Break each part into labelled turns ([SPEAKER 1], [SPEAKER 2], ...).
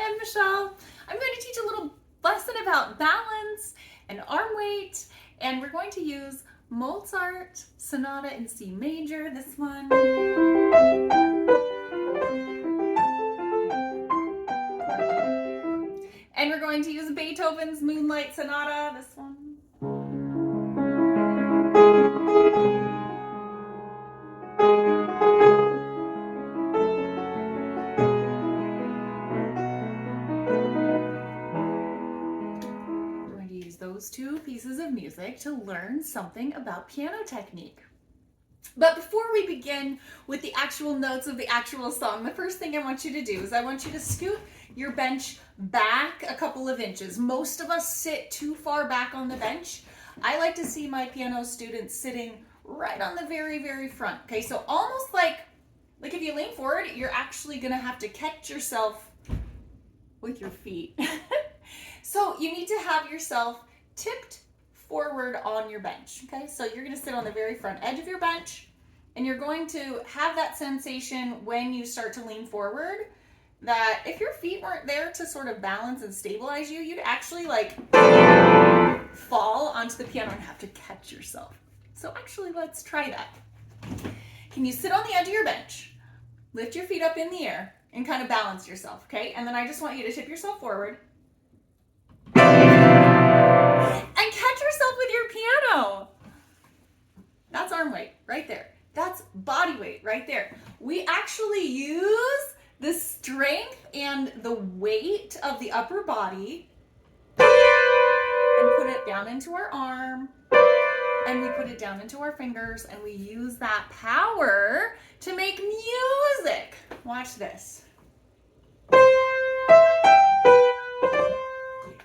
[SPEAKER 1] I'm Michelle. I'm going to teach a little lesson about balance and arm weight, and we're going to use Mozart Sonata in C major, this one. And we're going to use Beethoven's Moonlight Sonata, this one. Those two pieces of music to learn something about piano technique. But before we begin with the actual notes of the actual song, the first thing I want you to do is I want you to scoot your bench back a couple of inches. Most of us sit too far back on the bench. I like to see my piano students sitting right on the very, very front. Okay, so almost like if you lean forward, you're actually gonna have to catch yourself with your feet. So you need to have yourself tipped forward on your bench, okay? So you're gonna sit on the very front edge of your bench, and you're going to have that sensation when you start to lean forward that if your feet weren't there to sort of balance and stabilize you, you'd actually like fall onto the piano and have to catch yourself. So actually, let's try that. Can you sit on the edge of your bench, lift your feet up in the air, and kind of balance yourself, okay? And then I just want you to tip yourself forward and catch yourself with your piano. That's arm weight right there. That's body weight right there. We actually use the strength and the weight of the upper body and put it down into our arm, and we put it down into our fingers, and we use that power to make music. Watch this.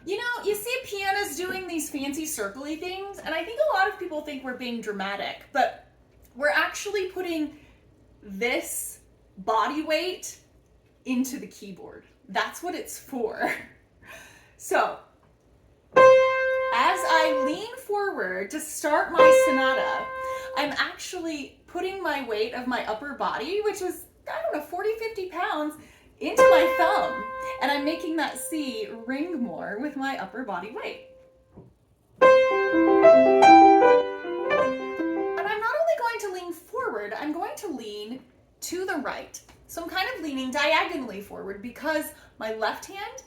[SPEAKER 1] You know, you see pianists doing these fancy circly things, and I think a lot of people think we're being dramatic, but we're actually putting this body weight into the keyboard. That's what it's for. So, as I lean forward to start my sonata, I'm actually putting my weight of my upper body, which was, I don't know, 40, 50 pounds, into my thumb, and I'm making that C ring more with my upper body weight. And I'm not only going to lean forward, I'm going to lean to the right. So I'm kind of leaning diagonally forward because my left hand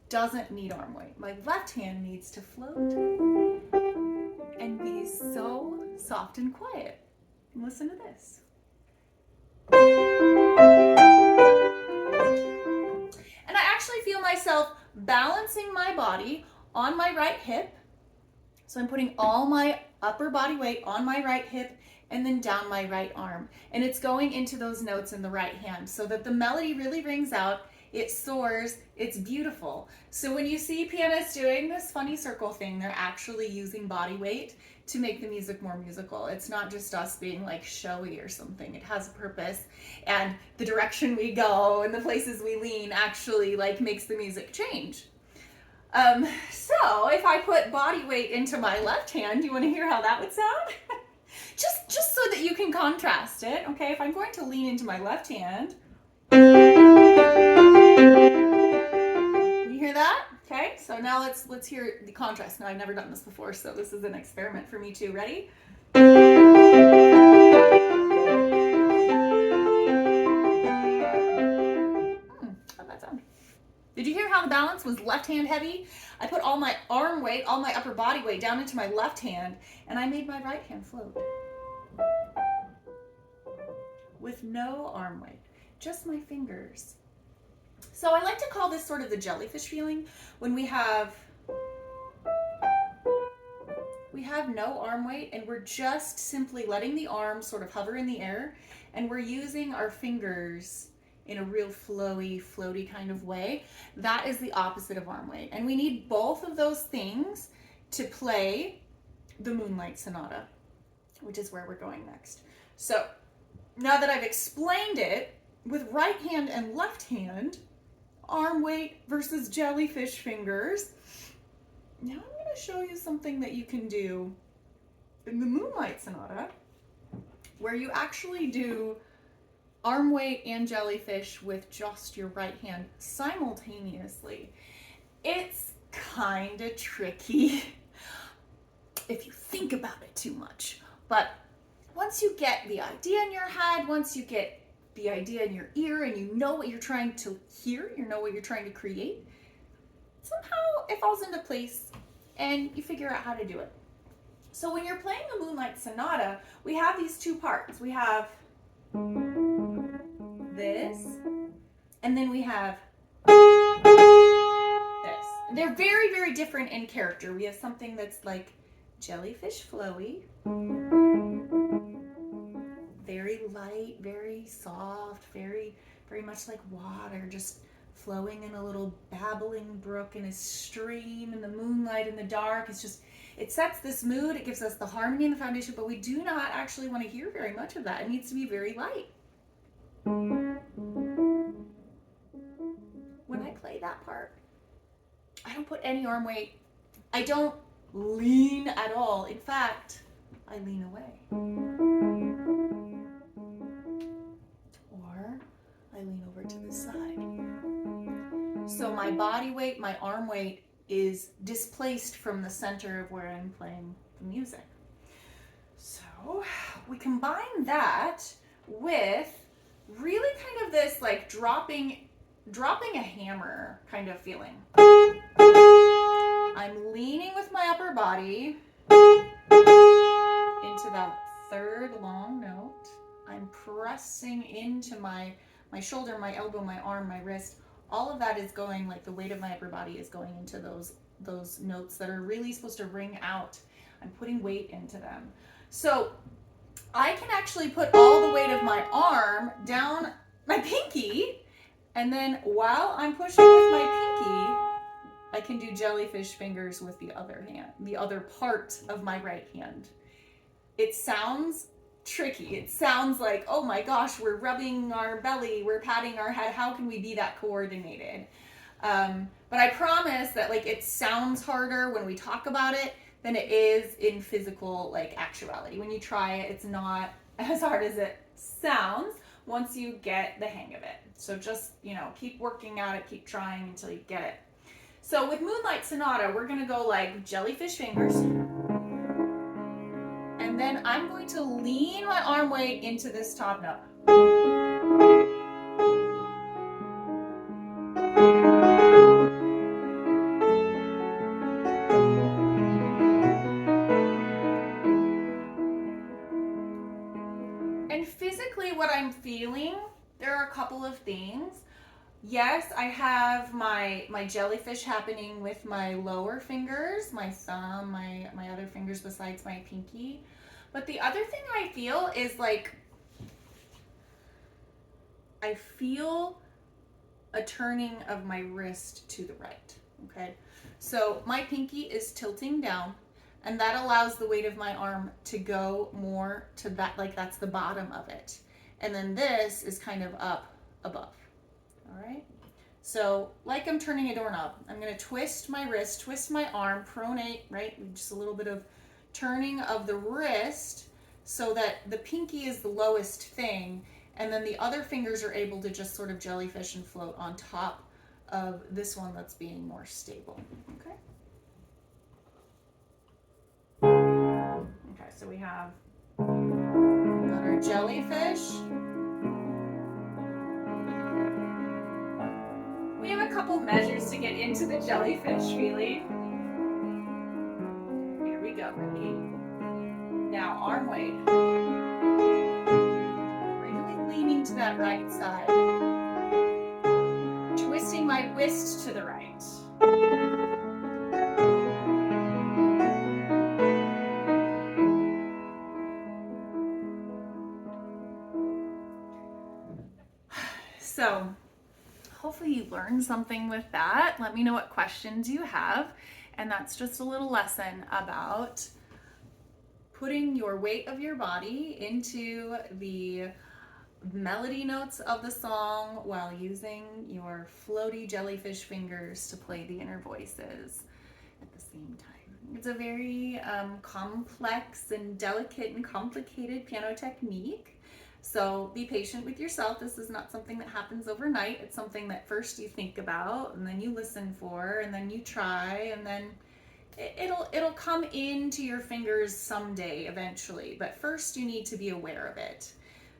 [SPEAKER 1] doesn't need arm weight. My left hand needs to float and be so soft and quiet. Listen to this. And I actually feel myself balancing my body on my right hip. So I'm putting all my upper body weight on my right hip and then down my right arm. And it's going into those notes in the right hand so that the melody really rings out, it soars, it's beautiful. So when you see pianists doing this funny circle thing, they're actually using body weight to make the music more musical. It's not just us being like showy or something. It has a purpose, and the direction we go and the places we lean actually like makes the music change. So if I put body weight into my left hand, do you want to hear how that would sound? just so that you can contrast it. Okay, if I'm going to lean into my left hand, you hear that? Okay, so now let's hear the contrast. Now, I've never done this before, so this is an experiment for me too. Ready? How'd that sound? Did you hear how the balance was left hand heavy? I put all my arm weight, all my upper body weight down into my left hand, and I made my right hand float. With no arm weight, just my fingers. So I like to call this sort of the jellyfish feeling when we have no arm weight and we're just simply letting the arm sort of hover in the air, and we're using our fingers in a real floaty kind of way. That is the opposite of arm weight. And we need both of those things to play the Moonlight Sonata, which is where we're going next. So now that I've explained it with right hand and left hand, arm weight versus jellyfish fingers, now I'm going to show you something that you can do in the Moonlight Sonata where you actually do arm weight and jellyfish with just your right hand simultaneously. It's kind of tricky if you think about it too much. But once you get the idea in your head, once you get the idea in your ear and you know what you're trying to hear, you know what you're trying to create, somehow it falls into place and you figure out how to do it. So when you're playing the Moonlight Sonata, we have these two parts. We have this, and then we have this. They're very, very different in character. We have something that's like jellyfish flowy, very light, very soft, very, very much like water, just flowing in a little babbling brook in a stream in the moonlight in the dark. It's just, it sets this mood, it gives us the harmony and the foundation, but we do not actually want to hear very much of that. It needs to be very light. When I play that part, I don't put any arm weight. I don't lean at all. In fact, I lean away. Or I lean over to the side. So my body weight, my arm weight is displaced from the center of where I'm playing the music. So we combine that with really kind of this like dropping a hammer kind of feeling. I'm leaning with my upper body into that third long note. I'm pressing into my shoulder, my elbow, my arm, my wrist. All of that is going, like the weight of my upper body is going into those notes that are really supposed to ring out. I'm putting weight into them. So I can actually put all the weight of my arm down my pinky, and then while I'm pushing with my pinky, I can do jellyfish fingers with the other hand, the other part of my right hand. It sounds tricky. It sounds like, oh my gosh, we're rubbing our belly, we're patting our head. How can we be that coordinated? But I promise that like it sounds harder when we talk about it than it is in physical like actuality. When you try it, it's not as hard as it sounds once you get the hang of it. So just, keep working at it, keep trying until you get it. So with Moonlight Sonata, we're gonna go like jellyfish fingers. And then I'm going to lean my arm weight into this top note. And physically what I'm feeling, there are a couple of things. Yes, I have my jellyfish happening with my lower fingers, my thumb, my other fingers besides my pinky. But the other thing I feel is like, I feel a turning of my wrist to the right, okay? So my pinky is tilting down, and that allows the weight of my arm to go more to that, like that's the bottom of it. And then this is kind of up above, all right? So like I'm turning a doorknob, I'm gonna twist my wrist, twist my arm, pronate, right? Just a little bit of turning of the wrist so that the pinky is the lowest thing, and then the other fingers are able to just sort of jellyfish and float on top of this one that's being more stable, okay? Okay, so we have our jellyfish. We have a couple measures to get into the jellyfish feeling. Here we go, ready? Now arm weight. Really leaning to that right side. Twisting my wrist to the right. So hopefully you learned something with that. Let me know what questions you have. And that's just a little lesson about putting your weight of your body into the melody notes of the song while using your floaty jellyfish fingers to play the inner voices at the same time. It's a very complex and delicate and complicated piano technique. So be patient with yourself. This is not something that happens overnight. It's something that first you think about, and then you listen for, and then you try, and then it'll come into your fingers someday eventually. But first you need to be aware of it.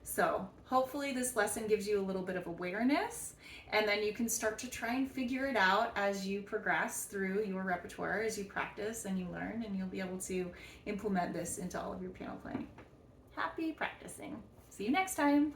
[SPEAKER 1] So hopefully this lesson gives you a little bit of awareness, and then you can start to try and figure it out as you progress through your repertoire, as you practice and you learn, and you'll be able to implement this into all of your piano playing. Happy practicing. See you next time.